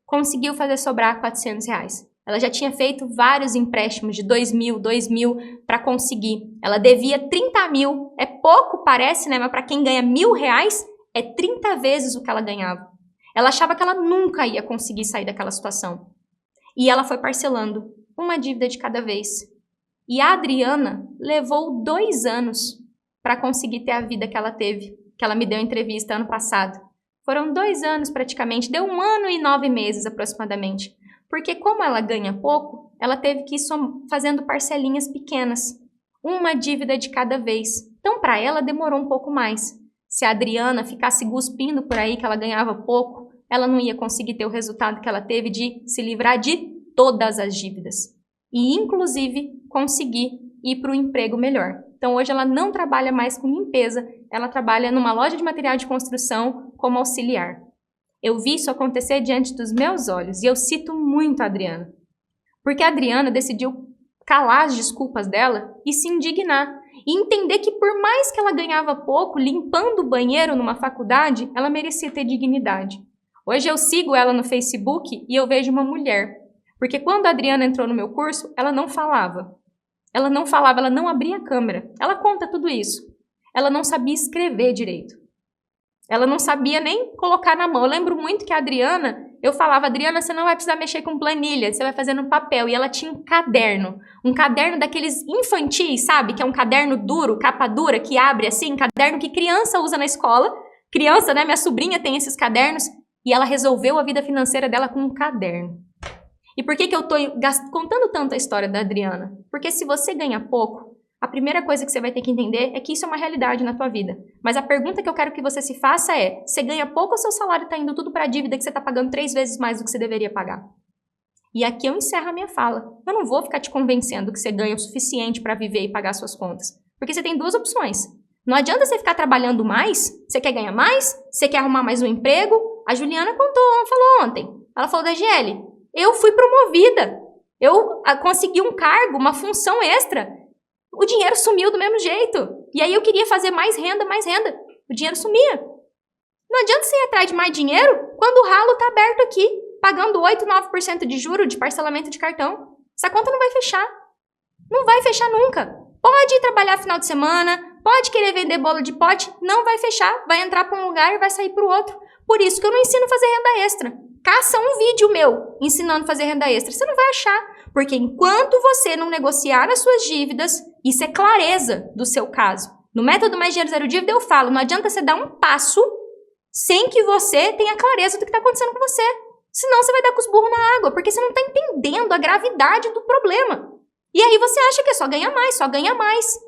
conseguiu fazer sobrar R$400. Ela já tinha feito vários empréstimos de 2.000 para conseguir. Ela devia 30 mil. É pouco, parece, né? Mas para quem ganha R$1.000, é 30 vezes o que ela ganhava. Ela achava que ela nunca ia conseguir sair daquela situação. E ela foi parcelando uma dívida de cada vez. E a Adriana levou 2 anos para conseguir ter a vida que ela teve, que ela me deu em entrevista ano passado. Foram 2 anos praticamente, deu 1 ano e 9 meses aproximadamente. Porque como ela ganha pouco, ela teve que ir fazendo parcelinhas pequenas, uma dívida de cada vez. Então, para ela, demorou um pouco mais. Se a Adriana ficasse cuspindo por aí que ela ganhava pouco, ela não ia conseguir ter o resultado que ela teve de se livrar de todas as dívidas. E, inclusive, conseguir ir para um emprego melhor. Então, hoje ela não trabalha mais com limpeza, ela trabalha numa loja de material de construção como auxiliar. Eu vi isso acontecer diante dos meus olhos e eu cito muito a Adriana. Porque a Adriana decidiu calar as desculpas dela e se indignar. E entender que por mais que ela ganhava pouco, limpando o banheiro numa faculdade, ela merecia ter dignidade. Hoje eu sigo ela no Facebook e eu vejo uma mulher. Porque quando a Adriana entrou no meu curso, ela não falava. Ela não abria a câmera. Ela conta tudo isso. ela não sabia escrever direito. Ela não sabia nem colocar na mão. Eu lembro muito que a Adriana, eu falava, Adriana, você não vai precisar mexer com planilha, você vai fazer no papel. E ela tinha um caderno daqueles infantis, sabe? Que é um caderno duro, capa dura, que abre assim, caderno que criança usa na escola. Criança, né? Minha sobrinha tem esses cadernos. E ela resolveu a vida financeira dela com um caderno. E por que eu tô contando tanto a história da Adriana? Porque se você ganha pouco, a primeira coisa que você vai ter que entender é que isso é uma realidade na tua vida. Mas a pergunta que eu quero que você se faça é, você ganha pouco ou seu salário está indo tudo para a dívida que você está pagando 3 vezes mais do que você deveria pagar? E aqui eu encerro a minha fala. Eu não vou ficar te convencendo que você ganha o suficiente para viver e pagar suas contas. Porque você tem 2 opções. Não adianta você ficar trabalhando mais, você quer ganhar mais, você quer arrumar mais um emprego. A Juliana falou ontem. Ela falou da GL. Eu fui promovida. Eu consegui um cargo, uma função extra. O dinheiro sumiu do mesmo jeito. E aí eu queria fazer mais renda. O dinheiro sumia. Não adianta você ir atrás de mais dinheiro quando o ralo está aberto aqui, pagando 8, 9% de juro de parcelamento de cartão. Essa conta não vai fechar. Não vai fechar nunca. Pode ir trabalhar final de semana, pode querer vender bolo de pote, não vai fechar. Vai entrar para um lugar e vai sair para o outro. Por isso que eu não ensino a fazer renda extra. Caça um vídeo meu ensinando a fazer renda extra. Você não vai achar. Porque enquanto você não negociar as suas dívidas, isso é clareza do seu caso. No método Mais Dinheiro Zero Dívida eu falo, não adianta você dar um passo sem que você tenha clareza do que está acontecendo com você. Senão você vai dar com os burros na água, porque você não está entendendo a gravidade do problema. E aí você acha que é só ganhar mais.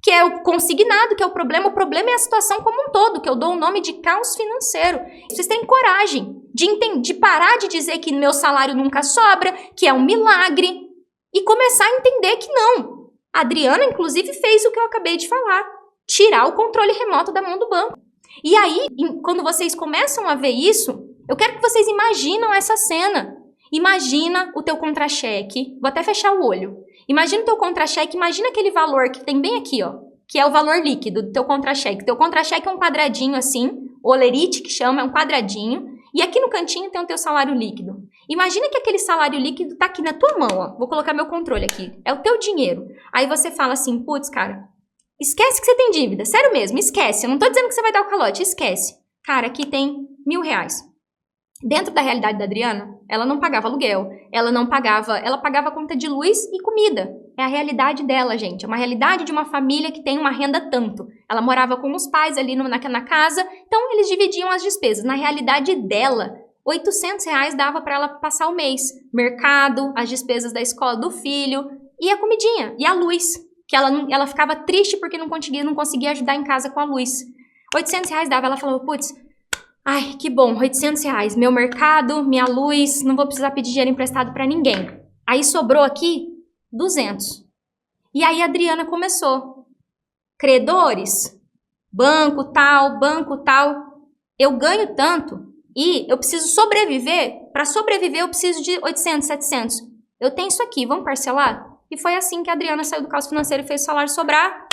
Que é o consignado, que é o problema. O problema é a situação como um todo, que eu dou o nome de caos financeiro. Vocês têm coragem de parar de dizer que meu salário nunca sobra, que é um milagre, e começar a entender que não. A Adriana, inclusive, fez o que eu acabei de falar. Tirar o controle remoto da mão do banco. E aí, quando vocês começam a ver isso, eu quero que vocês imaginam essa cena. Imagina o teu contra-cheque. Vou até fechar o olho. Imagina o teu contra-cheque, imagina aquele valor que tem bem aqui, ó, que é o valor líquido do teu contra-cheque. Teu contra-cheque é um quadradinho assim, olerite que chama, é um quadradinho, e aqui no cantinho tem o teu salário líquido. Imagina que aquele salário líquido tá aqui na tua mão, ó. Vou colocar meu controle aqui. É o teu dinheiro. Aí você fala assim, putz, cara, esquece que você tem dívida. Sério mesmo, esquece. Eu não tô dizendo que você vai dar o calote, esquece. Cara, aqui tem R$1.000. Dentro da realidade da Adriana, ela não pagava aluguel, ela pagava conta de luz e comida. É a realidade dela, gente. É uma realidade de uma família que tem uma renda tanto. Ela morava com os pais ali na casa, então eles dividiam as despesas. Na realidade dela, R$800 dava para ela passar o mês. Mercado, as despesas da escola do filho e a comidinha, e a luz. Que ela ficava triste porque não conseguia ajudar em casa com a luz. R$800 dava, ela falou, putz, ai, que bom, R$800, meu mercado, minha luz, não vou precisar pedir dinheiro emprestado para ninguém. Aí sobrou aqui 200. E aí a Adriana começou. Credores, banco tal, eu ganho tanto e eu preciso sobreviver. Para sobreviver eu preciso de 800, 700. Eu tenho isso aqui, vamos parcelar? E foi assim que a Adriana saiu do caos financeiro e fez o salário sobrar.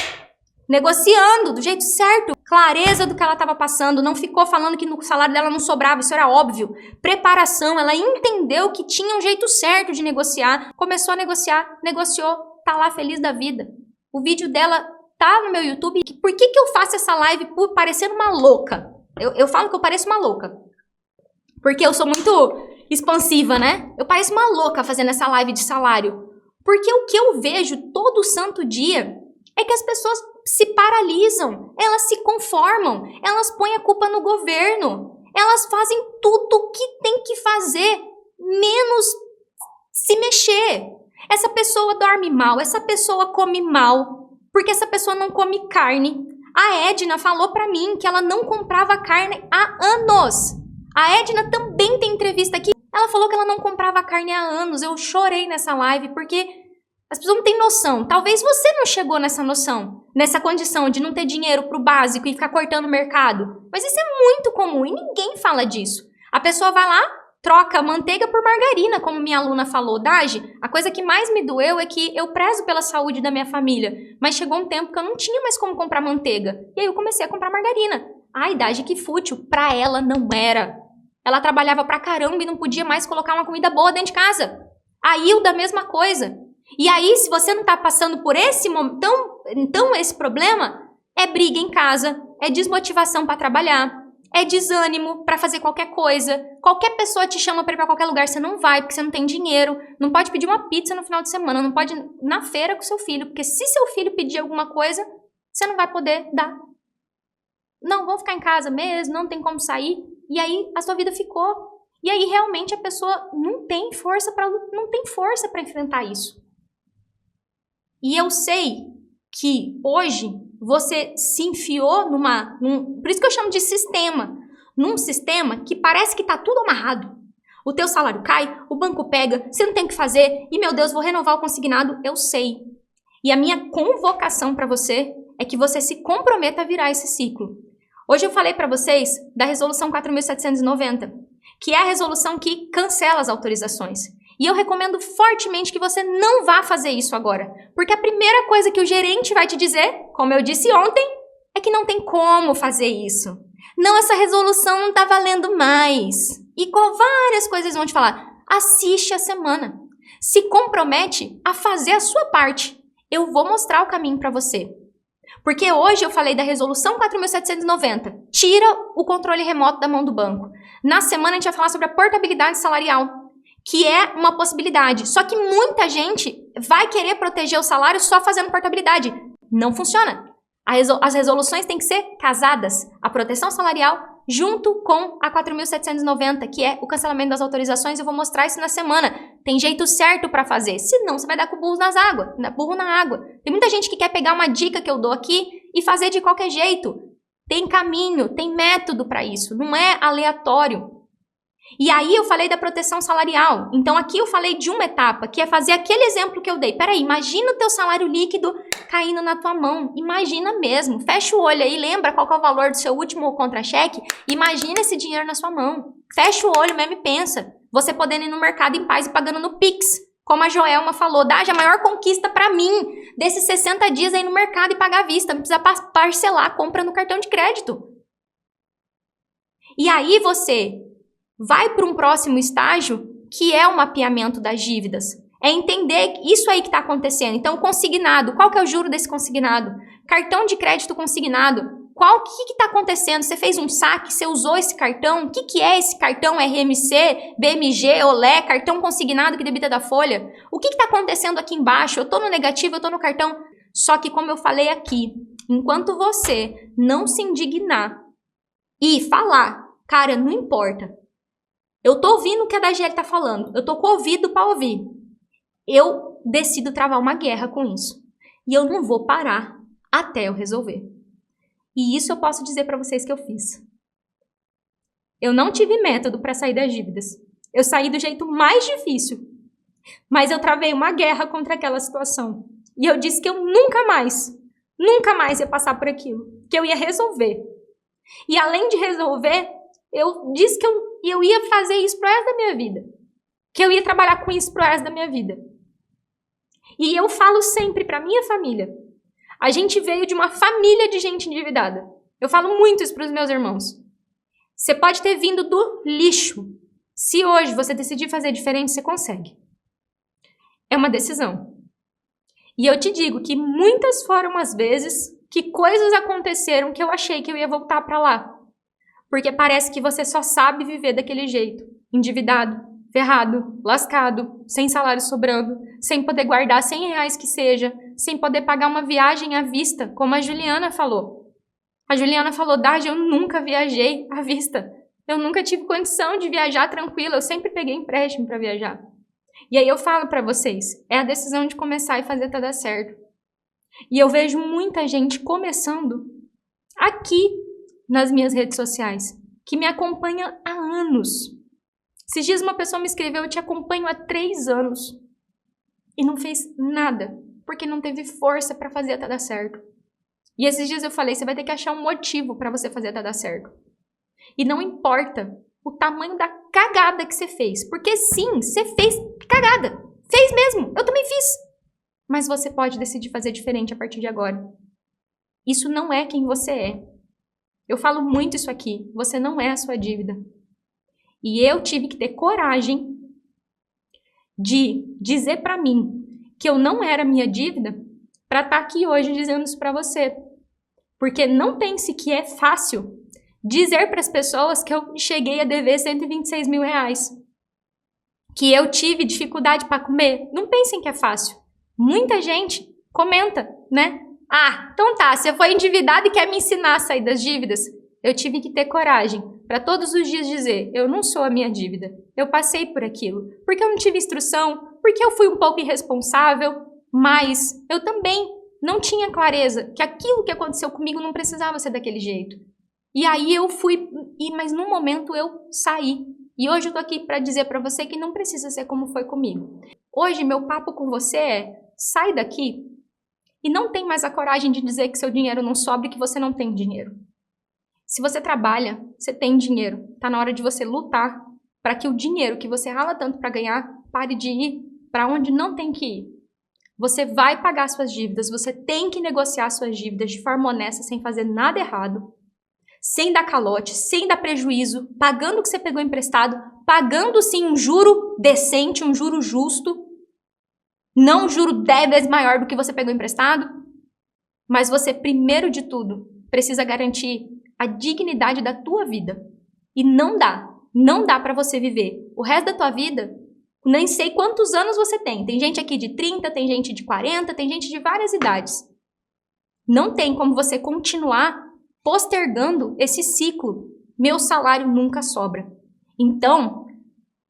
Negociando do jeito certo, clareza do que ela estava passando, não ficou falando que no salário dela não sobrava, isso era óbvio. Preparação, ela entendeu que tinha um jeito certo de negociar, começou a negociar, negociou, tá lá feliz da vida. O vídeo dela tá no meu YouTube. Por que eu faço essa live parecendo uma louca? Eu falo que eu pareço uma louca, porque eu sou muito expansiva, né? Eu pareço uma louca fazendo essa live de salário, porque o que eu vejo todo santo dia é que as pessoas se paralisam, elas se conformam, elas põem a culpa no governo, elas fazem tudo o que tem que fazer, menos se mexer. Essa pessoa dorme mal, essa pessoa come mal, porque essa pessoa não come carne. A Edna falou pra mim que ela não comprava carne há anos. A Edna também tem entrevista aqui. Ela falou que ela não comprava carne há anos. Eu chorei nessa live porque as pessoas não têm noção. Talvez você não chegou nessa noção, nessa condição de não ter dinheiro pro básico e ficar cortando o mercado. Mas isso é muito comum e ninguém fala disso. A pessoa vai lá, troca manteiga por margarina, como minha aluna falou. Dagi, a coisa que mais me doeu é que eu prezo pela saúde da minha família, mas chegou um tempo que eu não tinha mais como comprar manteiga. E aí eu comecei a comprar margarina. Ai, Dagi, que fútil. Pra ela não era. Ela trabalhava pra caramba e não podia mais colocar uma comida boa dentro de casa. A Hilda, a mesma coisa. E aí, se você não tá passando por esse momento, então esse problema, É briga em casa, é desmotivação para trabalhar, é desânimo para fazer qualquer coisa. Qualquer pessoa te chama para ir para qualquer lugar, você não vai porque você não tem dinheiro. Não pode pedir uma pizza no final de semana, não pode ir na feira com seu filho, porque se seu filho pedir alguma coisa, você não vai poder dar. Não, vou ficar em casa mesmo, não tem como sair. E aí a sua vida ficou. E aí realmente a pessoa não tem força para enfrentar isso. E eu sei que hoje você se enfiou por isso que eu chamo de sistema, num sistema que parece que tá tudo amarrado. O teu salário cai, o banco pega, você não tem o que fazer, e meu Deus, vou renovar o consignado, eu sei. E a minha convocação para você é que você se comprometa a virar esse ciclo. Hoje eu falei para vocês da resolução 4.790, que é a resolução que cancela as autorizações. E eu recomendo fortemente que você não vá fazer isso agora. Porque a primeira coisa que o gerente vai te dizer, como eu disse ontem, é que não tem como fazer isso. Não, essa resolução não está valendo mais. E com várias coisas vão te falar. Assiste a semana. Se compromete a fazer a sua parte. Eu vou mostrar o caminho para você. Porque hoje eu falei da resolução 4.790. Tira o controle remoto da mão do banco. Na semana a gente vai falar sobre a portabilidade salarial, que é uma possibilidade. Só que muita gente vai querer proteger o salário só fazendo portabilidade. Não funciona. As resoluções têm que ser casadas. A proteção salarial junto com a 4.790, que é o cancelamento das autorizações. Eu vou mostrar isso na semana. Tem jeito certo para fazer. Senão você vai dar com o burro na água. Tem muita gente que quer pegar uma dica que eu dou aqui e fazer de qualquer jeito. Tem caminho, tem método para isso. Não é aleatório. E aí eu falei da proteção salarial. Então aqui eu falei de uma etapa, que é fazer aquele exemplo que eu dei. Peraí, imagina o teu salário líquido caindo na tua mão. Imagina mesmo. Fecha o olho aí, lembra qual que é o valor do seu último contra-cheque? Imagina esse dinheiro na sua mão. Fecha o olho mesmo e pensa. Você podendo ir no mercado em paz e pagando no Pix. Como a Joelma falou, Daja, a maior conquista pra mim desses 60 dias aí no mercado e pagar à vista. Não precisa parcelar a compra no cartão de crédito. E aí você vai para um próximo estágio, que é o mapeamento das dívidas. É entender isso aí que está acontecendo. Então, consignado, qual que é o juro desse consignado? Cartão de crédito consignado, o que está acontecendo? Você fez um saque, você usou esse cartão? O que é esse cartão RMC, BMG, Olé, cartão consignado que debita da folha? O que está acontecendo aqui embaixo? Eu estou no negativo, eu estou no cartão. Só que, como eu falei aqui, enquanto você não se indignar e falar, cara, não importa, eu tô ouvindo o que a Dagiele tá falando. Eu tô com o ouvido para ouvir. Eu decido travar uma guerra com isso. E eu não vou parar até eu resolver. E isso eu posso dizer para vocês que eu fiz. Eu não tive método para sair das dívidas. Eu saí do jeito mais difícil. Mas eu travei uma guerra contra aquela situação. E eu disse que eu nunca mais ia passar por aquilo. Que eu ia resolver. E além de resolver, eu disse que eu ia fazer isso pro resto da minha vida. Que eu ia trabalhar com isso pro resto da minha vida. E eu falo sempre pra minha família. A gente veio de uma família de gente endividada. Eu falo muito isso pros meus irmãos. Você pode ter vindo do lixo. Se hoje você decidir fazer diferente, você consegue. É uma decisão. E eu te digo que muitas foram as vezes que coisas aconteceram que eu achei que eu ia voltar pra lá. Porque parece que você só sabe viver daquele jeito. Endividado, ferrado, lascado, sem salário sobrando, sem poder guardar 100 reais que seja, sem poder pagar uma viagem à vista, como a Juliana falou. A Juliana falou, Daja, eu nunca viajei à vista. Eu nunca tive condição de viajar tranquila, eu sempre peguei empréstimo para viajar. E aí eu falo para vocês, é a decisão de começar e fazer tudo dar certo. E eu vejo muita gente começando aqui, nas minhas redes sociais, que me acompanha há anos. Esses dias uma pessoa me escreveu, eu te acompanho há 3 anos. E não fez nada, porque não teve força para fazer até dar certo. E esses dias eu falei, você vai ter que achar um motivo para você fazer até dar certo. E não importa o tamanho da cagada que você fez, porque sim, você fez cagada. Fez mesmo, eu também fiz. Mas você pode decidir fazer diferente a partir de agora. Isso não é quem você é. Eu falo muito isso aqui, você não é a sua dívida. E eu tive que ter coragem de dizer para mim que eu não era minha dívida para estar aqui hoje dizendo isso para você. Porque não pense que é fácil dizer para as pessoas que eu cheguei a dever 126 mil reais. Que eu tive dificuldade para comer. Não pensem que é fácil. Muita gente comenta, né? Ah, então tá, você foi endividado e quer me ensinar a sair das dívidas? Eu tive que ter coragem para todos os dias dizer, eu não sou a minha dívida. Eu passei por aquilo. Porque eu não tive instrução, porque eu fui um pouco irresponsável, mas eu também não tinha clareza que aquilo que aconteceu comigo não precisava ser daquele jeito. E aí eu fui, mas num momento eu saí. E hoje eu tô aqui para dizer para você que não precisa ser como foi comigo. Hoje meu papo com você é, sai daqui e não tem mais a coragem de dizer que seu dinheiro não sobra e que você não tem dinheiro. Se você trabalha, você tem dinheiro. Tá na hora de você lutar para que o dinheiro que você rala tanto para ganhar pare de ir para onde não tem que ir. Você vai pagar suas dívidas, você tem que negociar suas dívidas de forma honesta, sem fazer nada errado, sem dar calote, sem dar prejuízo, pagando o que você pegou emprestado, pagando sim um juro decente, um juro justo, não um juro 10 vezes maior do que você pegou emprestado, mas você, primeiro de tudo, precisa garantir a dignidade da tua vida. E não dá para você viver o resto da tua vida, nem sei quantos anos você tem. Tem gente aqui de 30, tem gente de 40, tem gente de várias idades. Não tem como você continuar postergando esse ciclo. Meu salário nunca sobra. Então,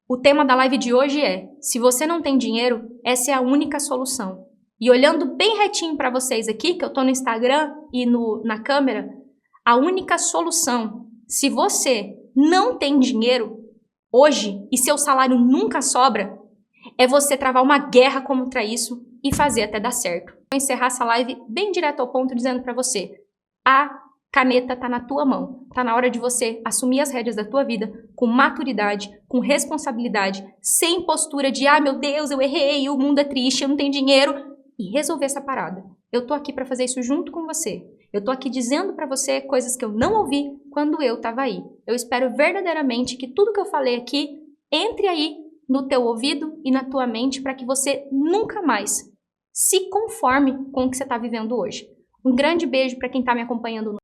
o tema da live de hoje é, se você não tem dinheiro, essa é a única solução. E olhando bem retinho para vocês aqui, que eu tô no Instagram e na câmera, a única solução, se você não tem dinheiro hoje e seu salário nunca sobra, é você travar uma guerra contra isso e fazer até dar certo. Vou encerrar essa live bem direto ao ponto, dizendo para você, a caneta tá na tua mão. Tá na hora de você assumir as rédeas da tua vida com maturidade, com responsabilidade, sem postura de, ah, meu Deus, eu errei, o mundo é triste, eu não tenho dinheiro, e resolver essa parada. Eu tô aqui para fazer isso junto com você. Eu tô aqui dizendo para você coisas que eu não ouvi quando eu tava aí. Eu espero verdadeiramente que tudo que eu falei aqui entre aí no teu ouvido e na tua mente para que você nunca mais se conforme com o que você tá vivendo hoje. Um grande beijo para quem tá me acompanhando no